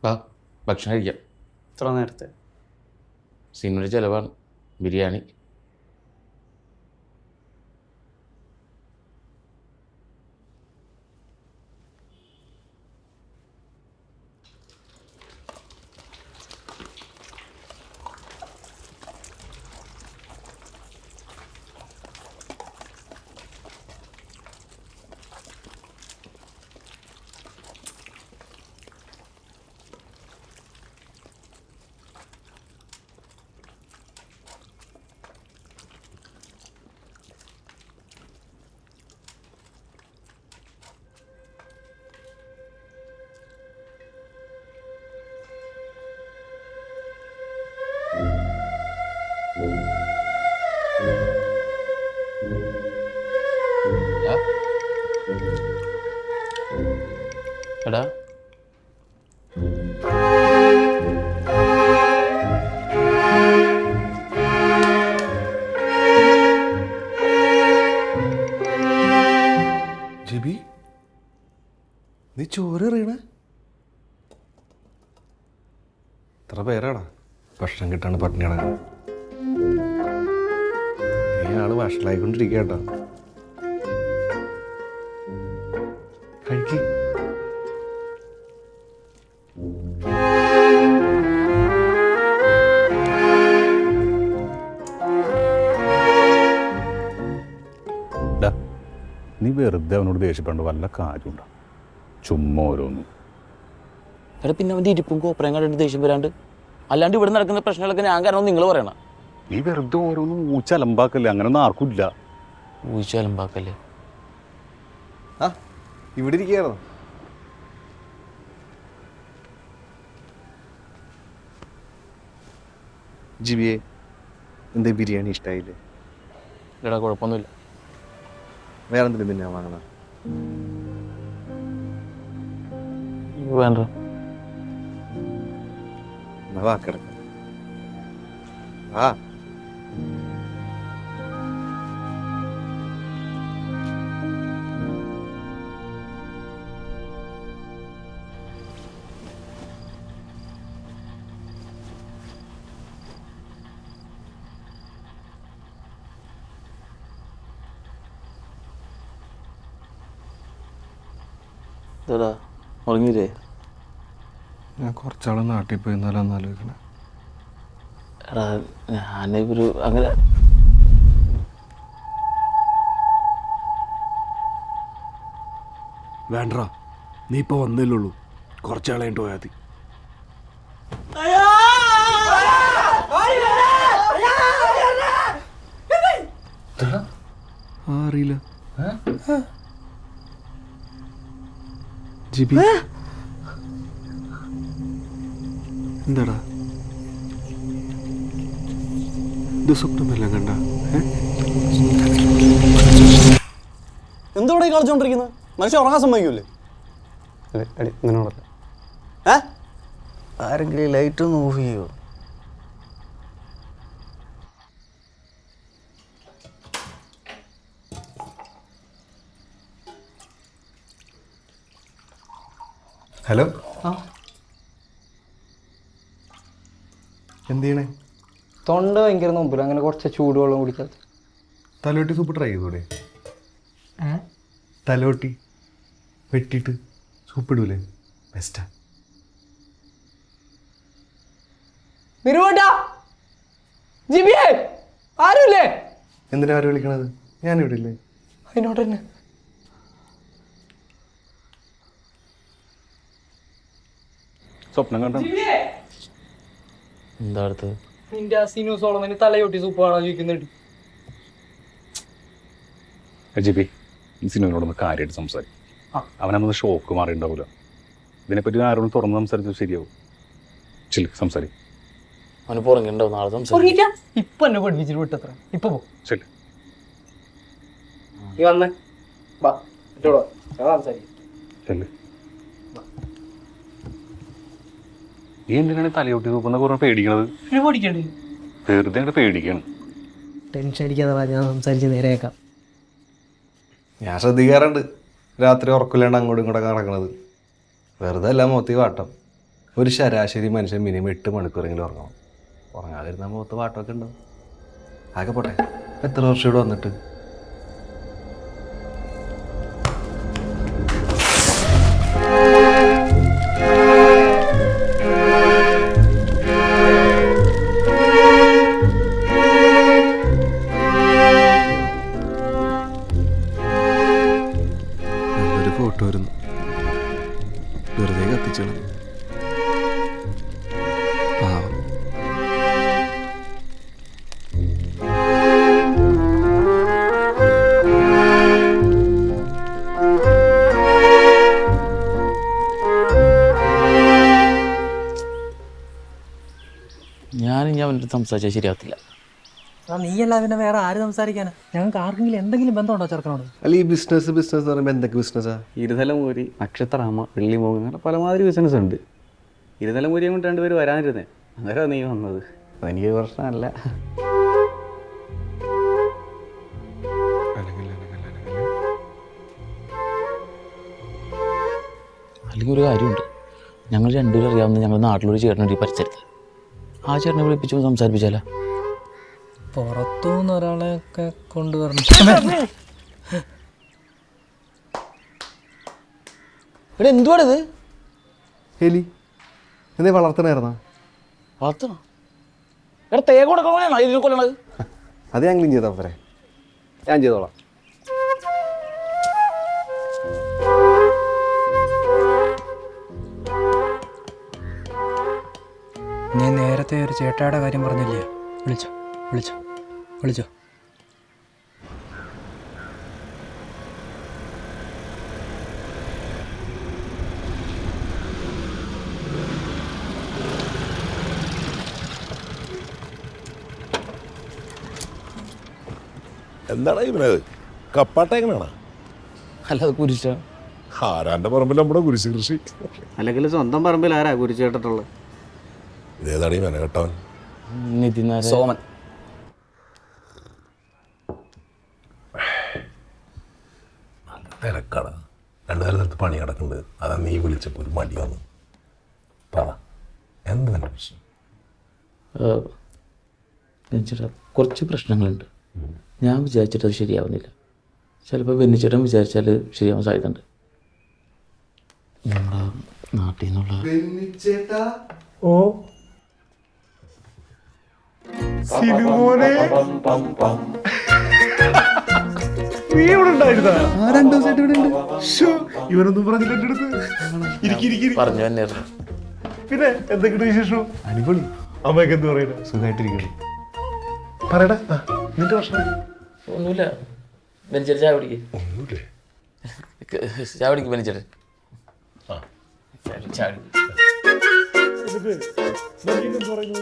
വാ ഭക്ഷണം കഴിക്കാം. ഇത്ര നേരത്തെ സിനിമയുടെ ചിലവാണ്. ബിരിയാണി. എടാ ജിബി, നീ ചോറ് എറിയണ? ഇത്ര പേരാടാ ഭക്ഷണം കിട്ടാണ് പട്ടിണി കിടക്കണം. നീ ആള് വഷളായിക്കൊണ്ടിരിക്കട്ടോ. കഴിക്ക്. നീ വെറുതെ അവനോട് ദേഷ്യപ്പെടേണ്ട വല്ല കാര്യമുണ്ടോ? ചുമ്മാ ഓരോന്നും. എടാ പിന്നെ അവൻ്റെ ഇരിപ്പും കോപ്പറയും കണ്ടിട്ട് ദേഷ്യം വരാണ്ട്, അല്ലാണ്ട് ഇവിടെ നടക്കുന്ന പ്രശ്നങ്ങളൊക്കെ ഞാൻ കാരണം നിങ്ങൾ പറയണം. നീ വെറുതെ ഓരോന്നും ഊച്ചലമ്പാക്കല്ലേ, അങ്ങനൊന്നും ആർക്കും ഇല്ല. ഊച്ചാലുമ്പാക്കല്ലേ? ആ ഇവിടെ ഇരിക്കുകയായിരുന്നു. ജിബിയെ, എന്താ ബിരിയാണി ഇഷ്ടമായില്ലേ? എടാ കുഴപ്പമൊന്നുമില്ല. വേറെ എന്തെങ്കിലും പിന്നെ വാങ്ങണം? വേണ്ട. എന്നാ വാക്കിടക്കാം. ആ ഇതാ ഉറങ്ങിയില്ലേ? ഞാൻ കുറച്ചാൾ നാട്ടിൽ പോയി എന്നാലും ആലോചിക്കണേ. എടാ ഞാനൊരു അങ്ങനെ വേണ്ട, നീ ഇപ്പോൾ വന്നില്ലുള്ളൂ. കുറച്ചാളെ കഴിഞ്ഞിട്ട് പോയാൽ മതി. അറിയില്ല. ജിബി എന്താടാ ഇത്? സ്വപ്നമെല്ലാം കണ്ട? എന്തോടെ കളിച്ചോണ്ടിരിക്കുന്നത്? മനുഷ്യൻ ഉറങ്ങാൻ സമ്മതിക്കൂലേ? അടി നിന്നോടല്ല. ആരെങ്കിലും ലൈറ്റ് ഒന്ന് ഓഫ് ചെയ്യോ? ഹലോ, എന്ത് ചെയ്യണേ? തൊണ്ട ഭയങ്കര നോമ്പില്ല, അങ്ങനെ കുറച്ച് ചൂടുവെള്ളം കുടിക്കാത്ത. തലോട്ടി സൂപ്പ് ട്രൈ ചെയ്തൂടെ? തലോട്ടി വെട്ടിയിട്ട് സൂപ്പ് ഇടൂലേ? ബെസ്റ്റാ. ആരുമില്ലേ? എന്തിനാ ആരും വിളിക്കണത്? ഞാനിവിടെ ഇല്ലേ? അതിനോട് തന്നെ സ്വപ്നം കണ്ട എന്താ അടുത്തത്? നിന്റെ സീനു സോളമന് തലയൊട്ടി സൂപ്പ് കാണാൻ ചോദിക്കുന്നുണ്ട്. ജിബി, ഈ സിനിമയോടൊന്ന് കാര്യമായിട്ട് സംസാരിക്കും. അവനൊന്ന് ഷോക്ക് മാറിയിട്ടുണ്ടാവില്ല. ഇതിനെപ്പറ്റി ആരോടും തുറന്ന് സംസാരിച്ചത് ശരിയാവും. ചില സംസാരിക്കും. അവന് പുറങ്ങിണ്ടാവും. നാളെ സംസാരിക്കാം. ഇപ്പൊ എന്നെ പഠിപ്പിച്ചിട്ട് വിട്ടത്ര. ഇപ്പൊ പോ. ശരി. നീ വന്നേ വാ, സംസാരിക്കും. ശരി. നീ എന്തിനാണ് തലയോട്ടി നോക്കുന്ന കുറെ പേടിക്കണത്? പേടിക്കണ്ടേ? വെറുതെ പേടിക്കാണ്. ടെൻഷൻ അടിക്കാതെ ഞാൻ സംസാരിച്ച് നേരെയാക്കാം. ഞാൻ ശ്രദ്ധിക്കാറുണ്ട് രാത്രി ഉറക്കില്ലാണ്ട് അങ്ങോട്ടും ഇങ്ങോട്ടൊക്കെ നടക്കണത്. വെറുതെ അല്ല മോത്തി വാട്ടം. ഒരു ശരാശരി മനുഷ്യൻ മിനിമം 8 മണിക്കൂറെങ്കിലും ഉറങ്ങണം. ഉറങ്ങാതിരുന്ന മുഖത്ത് പാട്ടൊക്കെ ഉണ്ടാവും. ആകെ പോട്ടെ, എത്ര വർഷം ഇവിടെ വന്നിട്ട്? നല്ലൊരു ഫോട്ടോ വരുന്നു, വെറുതെ കത്തിച്ചോളൂ. പാവം. ഞാനിനി അവൻ്റെ അടുത്ത് സംസാരിച്ചാൽ ശരിയാകത്തില്ല. നീയല്ല പിന്നെ വേറെ ആര് സംസാരിക്കാനാ? ഞങ്ങൾക്ക് ആർക്കെങ്കിലും എന്തെങ്കിലും ബന്ധമുണ്ടോ ചെറുക്കനോട്? അല്ല, ഈ ബിസിനസ് എന്ന് പറയുമ്പോൾ എന്തൊക്കെ ബിസിനസ്സാ? ഇരുതലമൂരി, നക്ഷത്രാമ, വെള്ളിമൂങ്ങ, അങ്ങനെ പലമാതിരി ബിസിനസ് ഉണ്ട്. ഇരുതലമൂരിയും കൊണ്ട് രണ്ടുപേര് വരാനിരുന്നേ, അന്നേരം നീ വന്നത്. അതെനിക്ക് പ്രശ്നമല്ല. അല്ലെങ്കിൽ ഒരു കാര്യമുണ്ട്, ഞങ്ങൾ രണ്ടുപേരും അറിയാവുന്ന ഞങ്ങൾ നാട്ടിലൊരു ചേട്ടനുണ്ട് ഈ പരിസരത്ത്. ആ ചേട്ടനെ വിളിപ്പിച്ചു സംസാരിപ്പിച്ചാലോ? പുറത്തുനിന്ന് ഒരാളെയൊക്കെ കൊണ്ടുവരണം. ഇവിടെ എന്തുവാണിത്? എലി എന്തേ വളർത്തണായിരുന്നാ? വളർത്തണോ? എടാ തേങ്ങ കൊടുക്കണോ ഇതിനെ കൊല്ലണത്? അത് ഞാൻ ക്ലീൻ ചെയ്താൽ പോരെ? ഞാൻ ചെയ്തോളാം. നീ നേരത്തെ ഒരു ചേട്ടായുടെ കാര്യം പറഞ്ഞില്ലേ? വിളിച്ചോ വിളിച്ചോ വിളിച്ചോ. എന്താണ് ഇവനത്? കപ്പാട്ട എങ്ങനെയാണ്? അല്ലാതെ കുരിശ ആരാന്റെ പറമ്പിൽ നമ്മുടെ കുരിശ് കൃഷി. അല്ലെങ്കിൽ സ്വന്തം പറമ്പിൽ ആരാ കുരിച്ചേട്ടിട്ടുള്ളത്? ഇതേതാണ് ഈ മെനകെട്ടവൻ? നിതിൻ സോമൻ. നല്ല തിരക്കാണ്, രണ്ടു നേരത്ത് പണി കിടക്കുന്നുണ്ട്. അതാ നീ വിളിച്ചപ്പോൾ ഒരു മടി വന്നു. പറ, എന്ത് തന്നെ പ്രശ്നം? ബെന്നിച്ചേട്ടാ, കുറച്ച് പ്രശ്നങ്ങളുണ്ട്. ഞാൻ വിചാരിച്ചിട്ട് അത് ശരിയാവുന്നില്ല. ചിലപ്പോൾ ബെന്നിച്ചേട്ടൻ വിചാരിച്ചാൽ ശരിയാവാൻ സാധ്യതയുണ്ട്. നമ്മുടെ നാട്ടിൽ നിന്നുള്ള ഇവനൊന്നും പറഞ്ഞില്ല എൻ്റെ അടുത്ത്. പറഞ്ഞു തന്നെയായിരുന്നു. പിന്നെ എന്തൊക്കെയുണ്ട് വിശേഷം? അടിപൊളി. അമ്മയൊക്കെ എന്ത് പറയുന്നത്? സുഖമായിട്ടിരിക്കണം. പറയടാ, നിന്റെ പ്രശ്നം ഒന്നുമില്ല. ബെന്നിച്ചേട്ടൻ ചായ പിടിക്ക്. ഒന്നുമില്ലേ? ചായ പിടിക്ക് ബെന്നിച്ചേട്ടൻ. ചായ എന്നിട്ട് പറയുന്നു